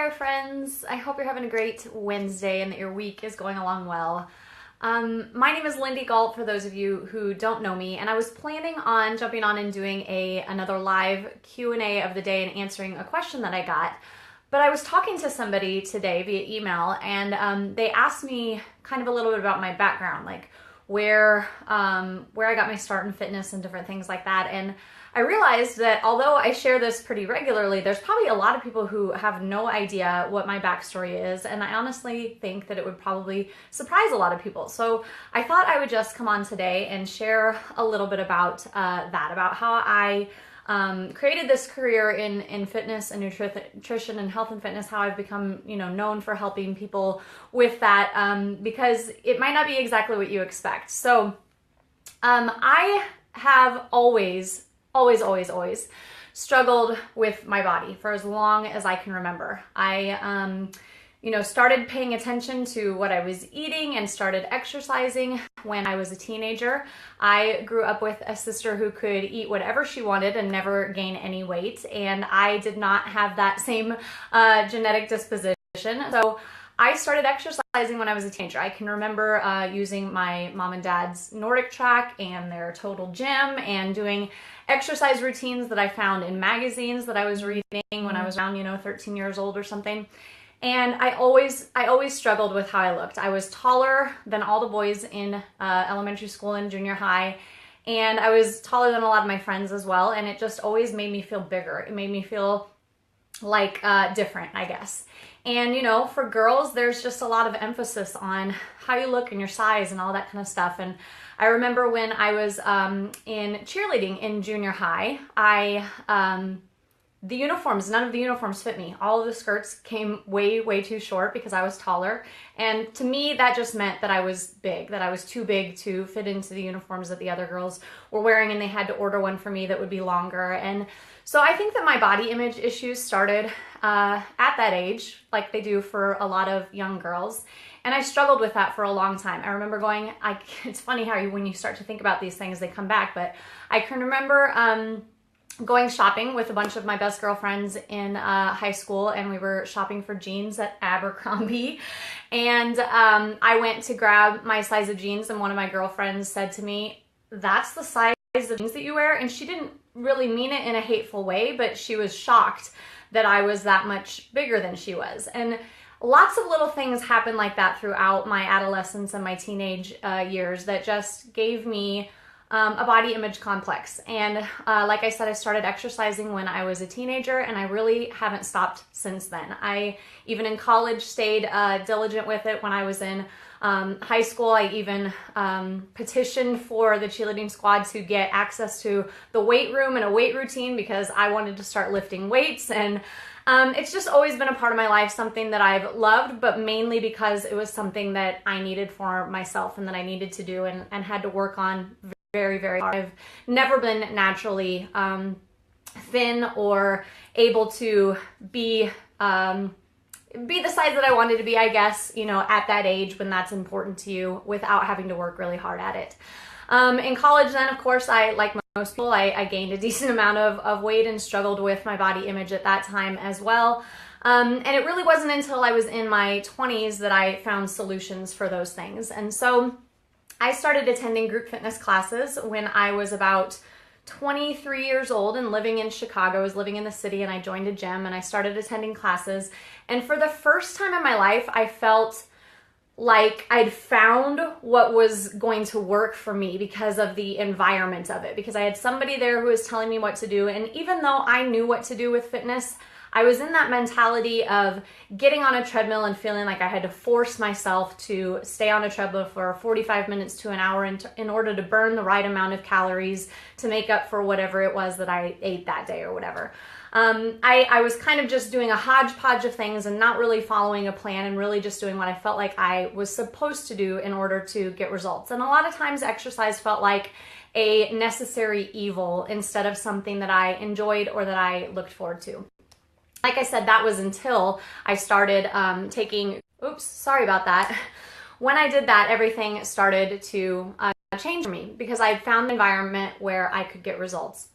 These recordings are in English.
there, friends. I hope you're having a great Wednesday and that your week is going along well. My name is Lindy Galt, for those of you who don't know me, and I was planning on jumping on and doing another live Q&A of the day and answering a question that I got. But I was talking to somebody today via email, and they asked me kind of a little bit about my background, like where I got my start in fitness and different things like that. And I realized that although I share this pretty regularly, there's probably a lot of people who have no idea what my backstory is, and I honestly think that it would probably surprise a lot of people. So I thought I would just come on today and share a little bit about about how I created this career in fitness and nutrition and health and fitness, how I've become, known for helping people with that, because it might not be exactly what you expect. So I have always struggled with my body for as long as I can remember. I started paying attention to what I was eating and started exercising when I was a teenager. I grew up with a sister who could eat whatever she wanted and never gain any weight, and I did not have that same genetic disposition. So I started exercising when I was a teenager. I can remember using my mom and dad's Nordic track and their Total Gym and doing exercise routines that I found in magazines that I was reading when I was around, 13 years old or something. And I always struggled with how I looked. I was taller than all the boys in elementary school and junior high, and I was taller than a lot of my friends as well, and it just always made me feel bigger. It made me feel like different, I guess. And for girls, there's just a lot of emphasis on how you look and your size and all that kind of stuff. And I remember when I was in cheerleading in junior high, the uniforms, none of the uniforms fit me. All of the skirts came way too short because I was taller. And to me, that just meant that I was big, that I was too big to fit into the uniforms that the other girls were wearing, and they had to order one for me that would be longer. And so I think that my body image issues started at that age, like they do for a lot of young girls. And I struggled with that for a long time. I remember it's funny how when you start to think about these things, they come back. But I can remember going shopping with a bunch of my best girlfriends in high school, and we were shopping for jeans at Abercrombie. And I went to grab my size of jeans, and one of my girlfriends said to me, "That's the size of jeans that you wear?" And she didn't really mean it in a hateful way, but she was shocked that I was that much bigger than she was. And lots of little things happened like that throughout my adolescence and my teenage years that just gave me a body image complex. And like I said, I started exercising when I was a teenager, and I really haven't stopped since then. I even in college stayed diligent with it. When I was in high school, I even petitioned for the cheerleading squad to get access to the weight room and a weight routine because I wanted to start lifting weights. And it's just always been a part of my life, something that I've loved, but mainly because it was something that I needed for myself and that I needed to do and had to work on very hard. I've never been naturally thin or able to be the size that I wanted to be, I guess, at that age when that's important to you, without having to work really hard at it. In college then, of course, like most people, I gained a decent amount of weight and struggled with my body image at that time as well. And it really wasn't until I was in my 20s that I found solutions for those things. And so I started attending group fitness classes when I was about 23 years old and living in Chicago. I was living in the city, and I joined a gym and I started attending classes. And for the first time in my life, I felt like I'd found what was going to work for me because of the environment of it, because I had somebody there who was telling me what to do. And even though I knew what to do with fitness, I was in that mentality of getting on a treadmill and feeling like I had to force myself to stay on a treadmill for 45 minutes to an hour in order to burn the right amount of calories to make up for whatever it was that I ate that day or whatever. I was kind of just doing a hodgepodge of things and not really following a plan, and really just doing what I felt like I was supposed to do in order to get results. And a lot of times exercise felt like a necessary evil instead of something that I enjoyed or that I looked forward to. Like I said, that was until I started sorry about that. When I did that, everything started to change for me because I found an environment where I could get results.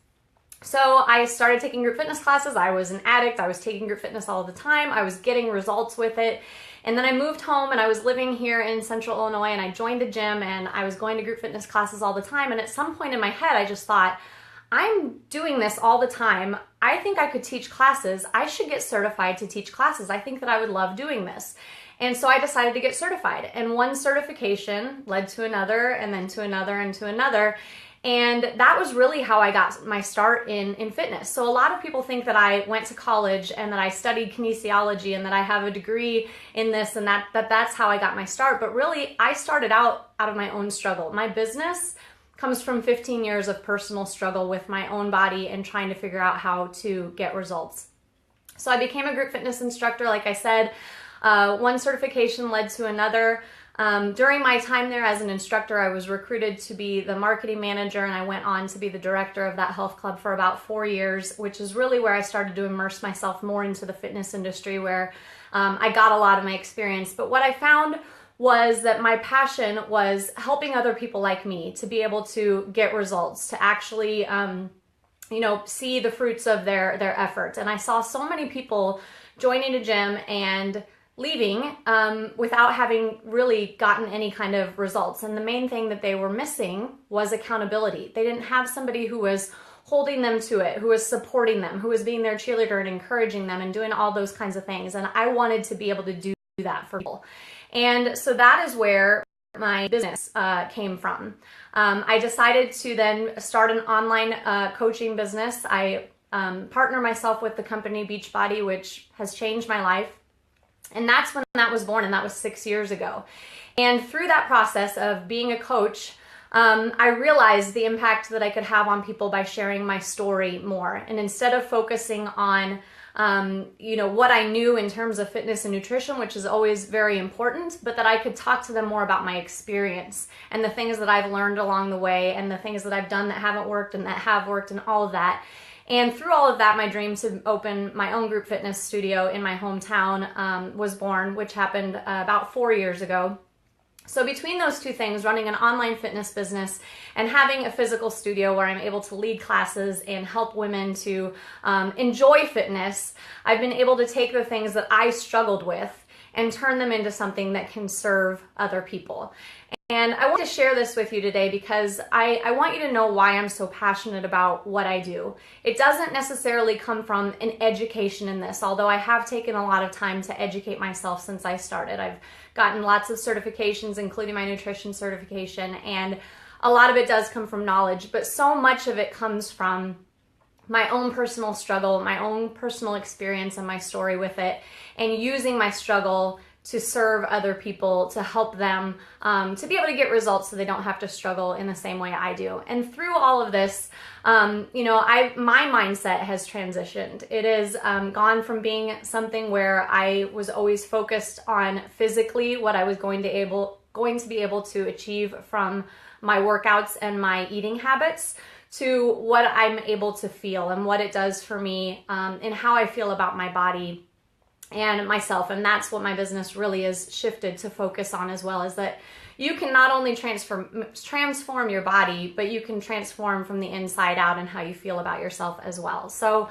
So I started taking group fitness classes. I was an addict. I was taking group fitness all the time. I was getting results with it. And then I moved home and I was living here in central Illinois, and I joined a gym and I was going to group fitness classes all the time. And at some point in my head, I just thought, I'm doing this all the time. I think I could teach classes. I should get certified to teach classes. I think that I would love doing this. And so I decided to get certified. And one certification led to another, and then to another, and to another. And that was really how I got my start in fitness. So a lot of people think that I went to college and that I studied kinesiology and that I have a degree in this and that's how I got my start. But really, I started out of my own struggle. My business comes from 15 years of personal struggle with my own body and trying to figure out how to get results. So I became a group fitness instructor, like I said. One certification led to another. During my time there as an instructor, I was recruited to be the marketing manager, and I went on to be the director of that health club for about 4 years, which is really where I started to immerse myself more into the fitness industry, where I got a lot of my experience. But what I found was that my passion was helping other people like me to be able to get results, to actually see the fruits of their efforts. And I saw so many people joining a gym and leaving without having really gotten any kind of results. And the main thing that they were missing was accountability. They didn't have somebody who was holding them to it, who was supporting them, who was being their cheerleader and encouraging them and doing all those kinds of things. And I wanted to be able to do that for people. And so that is where my business came from. I decided to then start an online coaching business. I partner myself with the company Beachbody, which has changed my life. And that's when that was born, and that was 6 years ago. And through that process of being a coach, I realized the impact that I could have on people by sharing my story more. And instead of focusing on, what I knew in terms of fitness and nutrition, which is always very important, but that I could talk to them more about my experience and the things that I've learned along the way and the things that I've done that haven't worked and that have worked and all of that. And through all of that, my dream to open my own group fitness studio in my hometown was born, which happened about 4 years ago. So between those two things, running an online fitness business and having a physical studio where I'm able to lead classes and help women to enjoy fitness, I've been able to take the things that I struggled with and turn them into something that can serve other people. And I want to share this with you today because I want you to know why I'm so passionate about what I do. It doesn't necessarily come from an education in this, although I have taken a lot of time to educate myself since I started. I've gotten lots of certifications, including my nutrition certification, and a lot of it does come from knowledge, but so much of it comes from my own personal struggle, my own personal experience and my story with it, and using my struggle to serve other people, to help them to be able to get results so they don't have to struggle in the same way I do. And through all of this, my mindset has transitioned. It has gone from being something where I was always focused on physically what I was going to be able to achieve from my workouts and my eating habits, to what I'm able to feel and what it does for me and how I feel about my body and myself. And that's what my business really is shifted to focus on as well, is that you can not only transform your body, but you can transform from the inside out and how you feel about yourself as well. So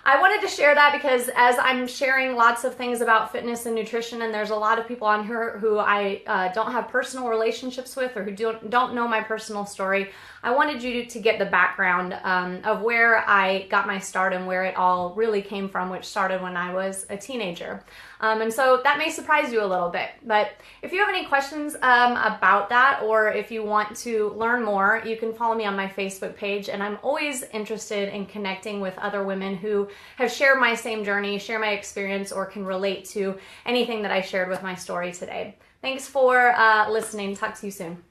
I wanted to share that because as I'm sharing lots of things about fitness and nutrition, and there's a lot of people on here who I don't have personal relationships with or who don't know my personal story, I wanted you to get the background of where I got my start and where it all really came from, which started when I was a teenager. And so that may surprise you a little bit, but if you have any questions about that, or if you want to learn more, you can follow me on my Facebook page. And I'm always interested in connecting with other women who have shared my same journey, share my experience, or can relate to anything that I shared with my story today. Thanks for listening. Talk to you soon.